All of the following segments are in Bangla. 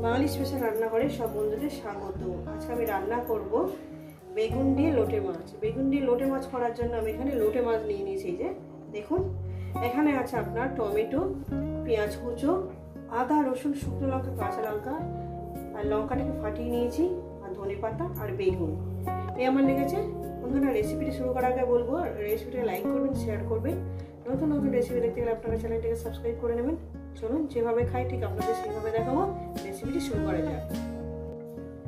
বাঙালি স্পেশাল রান্নাঘরে সব বন্ধুদের স্বাগত। আজকে আমি রান্না করব বেগুন দিয়ে লোটে মাছ। বেগুন দিয়ে লোটে মাছ করার জন্য আমি এখানে লোটে মাছ নিয়ে নিয়েছি। যে দেখুন, এখানে আছে আপনার টমেটো, পেঁয়াজ কুচো, আদা, রসুন, শুকনো লঙ্কা, কাঁচা লঙ্কা আর লঙ্কাটাকে ফাটিয়ে নিয়েছি, আর ধনে পাতা আর বেগুন। এই আমার লেগেছে। বন্ধুরা, রেসিপিটি শুরু করার আগে বলবো রেসিপিটা লাইক করবেন, শেয়ার করবেন। নতুন নতুন রেসিপি দেখতে গেলে আপনারা চ্যানেলটাকে সাবস্ক্রাইব করে নেবেন। চলুন, যেভাবে খাই ঠিক আপনাদের সেভাবে দেখাবো। রেসিপিটি শুরু করা যাক।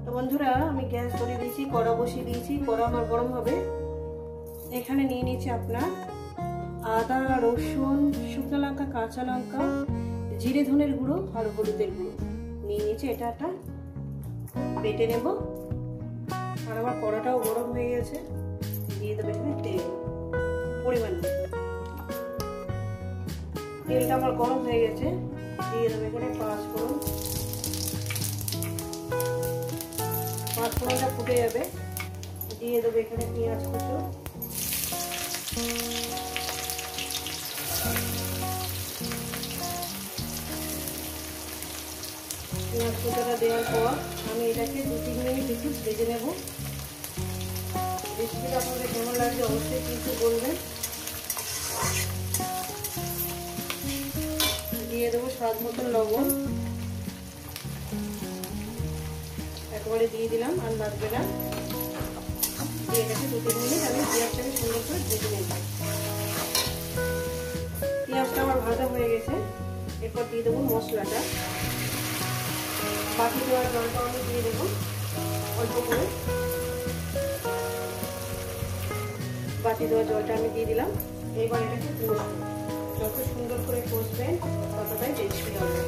তো বন্ধুরা, আমি গ্যাস ধরিয়ে দিয়েছি, কড়া বসিয়ে দিয়েছি। কড়া আমার গরম হবে। এখানে নিয়ে নিয়েছি আপনার আদা, রসুন, শুকনো লঙ্কা, কাঁচা লঙ্কা, জিরে ধনের গুঁড়ো আর হলুদের গুঁড়ো নিয়ে নিয়েছি। এটা একটা বেটে নেব। আর আমার কড়াটাও গরম হয়ে গেছে। দিয়ে দেবো এখানে তেল পরিমাণ। তেলটা আমার গরম হয়ে গেছে। দিয়ে দেবো এখানে পাঁচফোড়ন। পাঁচফোড়নটা ফুটে যাবে। দিয়ে দেবো এখানে পেঁয়াজ কুচো, পেঁয়াজ কুচোটা দেওয়ার পর আমি এটাকে 2-3 মিনিট একটু ভেজে নেব। রেসিপিটা আপনাদের কেমন লাগছে অবশ্যই কিন্তু বলবেন। দিয়ে দেবো স্বাদ মতন লবণ, একবারে দিয়ে দিলাম, আর লাগবে না। দিয়ে এটাকে 2-3 মিনিট আমি পেঁয়াজটাকে সুন্দর করে ভেজে নেব। পেঁয়াজটা আমার ভাজা হয়ে গেছে। এরপর দিয়ে দেবো মশলাটা। বাকি দেওয়ার জলটা আমি দিয়ে দেবো অল্প করে। বাকি দেওয়ার জলটা আমি দিয়ে দিলাম। এইবার এটাকে কষবো। যত সুন্দর করে কষবেন ততটাই টেস্টি হবে।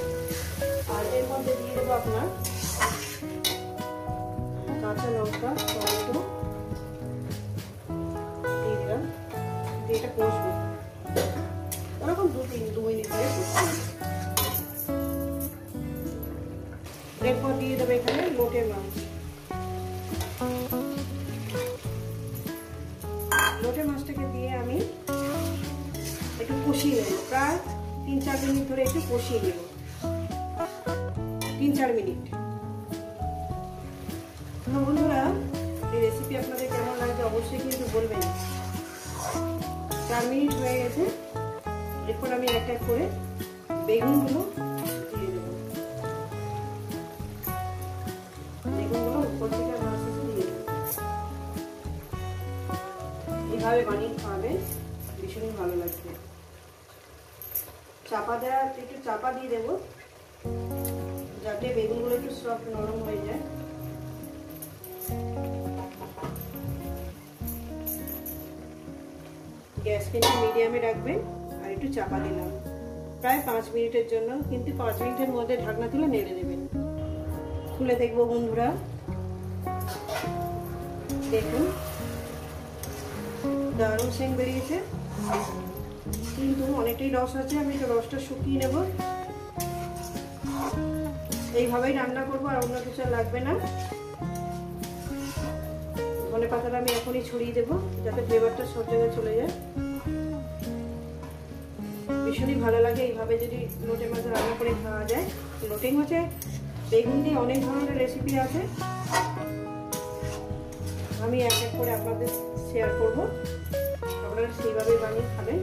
আর এর মধ্যে দিয়ে দেবো আপনার কাঁচা লঙ্কা, টমেটো দিয়ে দিলাম। দিয়ে এটা কষবো ওরকম 2 মিনিট ধরে কষবো। এরপর দিয়ে দেবো এখানে লোটে মাছ। লোটে মাছটাকে দিয়ে আমি একটু কষিয়ে নেব। প্রায় 3-4 মিনিট ধরে একটু কষিয়ে নেব। 3-4 মিনিট। বন্ধুরা, এই রেসিপি আপনাদের কেমন লাগছে অবশ্যই কিন্তু বলবেন। 4 মিনিট হয়ে গেছে। এরপর আমি এক এক করে বেগুনগুলো দিয়ে দেবো। বেগুনগুলো উপর থেকে মাছ দিয়ে দেবো। এইভাবে বানিয়ে খাওয়াবেন, ভীষণই ভালো লাগবে। চাপা দেওয়া, একটু চাপা দিয়ে দেবো যাতে বেগুনগুলো একটু সফট নরম হয়ে যায়। গ্যাস কিন্তু মিডিয়ামে রাখবেন। আর একটু চাপা দিলাম প্রায় 5 মিনিটের জন্য। কিন্তু 5 মিনিটের মধ্যে ঢাকনা তুলে নেড়ে দেবেন। খুলে দেখবো বন্ধুরা, দেখুন দারুণ সেন্ট বেরিয়েছে। কিন্তু অনেকটাই রস আছে। আমি একটু রসটা শুকিয়ে নেব। এইভাবেই রান্না করবো, আর অন্য কিছু লাগবে না। ধনে পাতাটা আমি এখনই ছড়িয়ে দেবো যাতে ফ্লেভারটা সব জায়গায় চলে যায়। ভীষণই ভালো লাগে এইভাবে যদি লোটে মাছ রান্না করে খাওয়া যায়। লোটে মাছে বেগুন দিয়ে অনেক ধরনের রেসিপি আছে। আমি এক এক করে আপনাদের শেয়ার করবো। আপনারা সেইভাবে বানিয়ে খাবেন।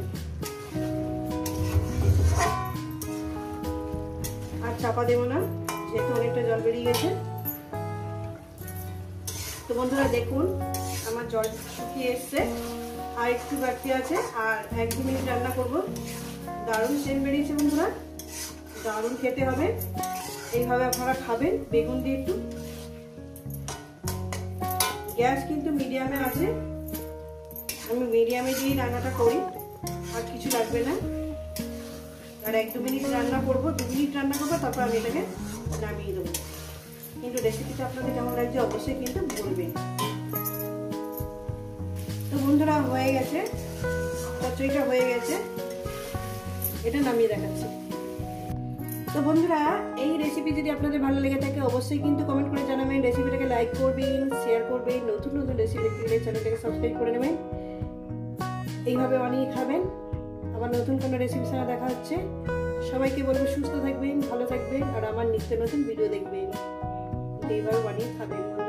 আর চাপা দেবো না, যেহেতু অনেকটা জল বেরিয়ে গেছে। তো বন্ধুরা দেখুন, আমার জল শুকিয়ে এসছে। আর একটু বাকি আছে। আর 1-2 মিনিট রান্না করবো। দারুণ সেন্ট বেরিয়েছে বন্ধুরা, দারুণ খেতে হবে। এইভাবে আপনারা খাবেন বেগুন দিয়ে একটু। গ্যাস কিন্তু মিডিয়ামে আছে। আমি মিডিয়ামে দিয়ে রান্নাটা করি, আর কিছু লাগবে না। আর 1-2 মিনিট রান্না করবো, 2 মিনিট রান্না করবো, তারপর আমি এটাকে নামিয়ে দেবো। কিন্তু রেসিপিটা আপনাদের কেমন লাগছে অবশ্যই কিন্তু বলবেন। তো বন্ধুরা, হয়ে গেছে, চচ্চড়িটা হয়ে গেছে। এটা নামিয়ে দেখাচ্ছি। তো বন্ধুরা, এই রেসিপি যদি আপনাদের ভালো লেগে থাকে অবশ্যই কিন্তু কমেন্ট করে জানাবেন। রেসিপিটাকে লাইক করবেন, শেয়ার করবেন। নতুন নতুন রেসিপি দেখতে গেলে চ্যানেলটাকে সাবস্ক্রাইব করে নেবেন। এইভাবে বানিয়ে খাবেন। আবার নতুন কোনো রেসিপির সাথে দেখা হচ্ছে। সবাইকে বলবো সুস্থ থাকবেন, ভালো থাকবেন, আর আমার নিত্য নতুন ভিডিও দেখবেন, এইভাবে বানিয়ে খাবেন।